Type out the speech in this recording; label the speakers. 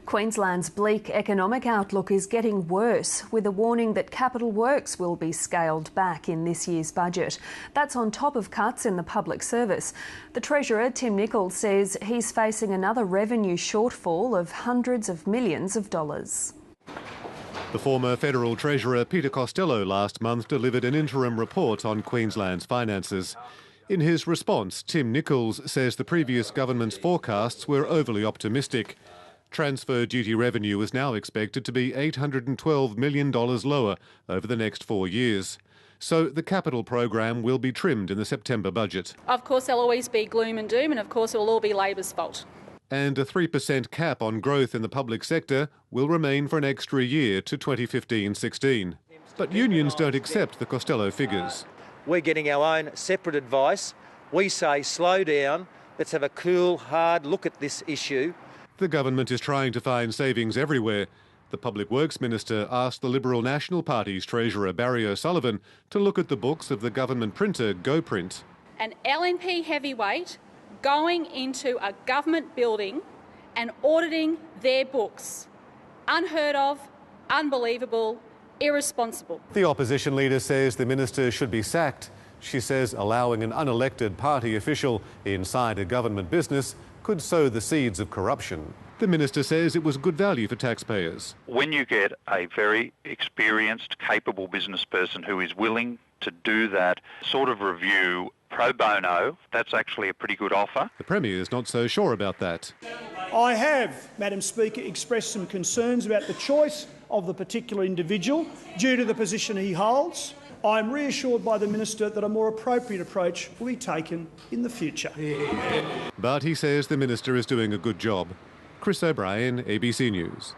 Speaker 1: Queensland's bleak economic outlook is getting worse, with a warning that capital works will be scaled back in this year's budget. That's on top of cuts in the public service. The Treasurer, Tim Nicholls, says he's facing another revenue shortfall of hundreds of millions of dollars.
Speaker 2: The former Federal Treasurer Peter Costello last month delivered an interim report on Queensland's finances. In his response, Tim Nicholls says the previous government's forecasts were overly optimistic. Transfer duty revenue is now expected to be $812 million lower over the next 4 years. So the capital program will be trimmed in the September budget.
Speaker 3: Of course, there'll always be gloom and doom, and of course it will all be Labor's fault.
Speaker 2: And a 3% cap on growth in the public sector will remain for an extra year to 2015-16. But unions don't accept the Costello figures.
Speaker 4: We're getting our own separate advice. We say slow down, let's have a cool, hard look at this issue.
Speaker 2: The government is trying to find savings everywhere. The Public Works Minister asked the Liberal National Party's Treasurer Barry O'Sullivan to look at the books of the government printer GoPrint.
Speaker 3: An LNP heavyweight going into a government building and auditing their books. Unheard of, unbelievable, irresponsible.
Speaker 2: The opposition leader says the minister should be sacked. She says allowing an unelected party official inside a government business could sow the seeds of corruption. The minister says it was good value for taxpayers.
Speaker 5: When you get a very experienced, capable business person who is willing to do that sort of review pro bono, that's actually a pretty good offer.
Speaker 2: The Premier is not so sure about that.
Speaker 6: I have, Madam Speaker, expressed some concerns about the choice of the particular individual due to the position he holds. I am reassured by the Minister that a more appropriate approach will be taken in the future.
Speaker 2: But he says the Minister is doing a good job. Chris O'Brien, ABC News.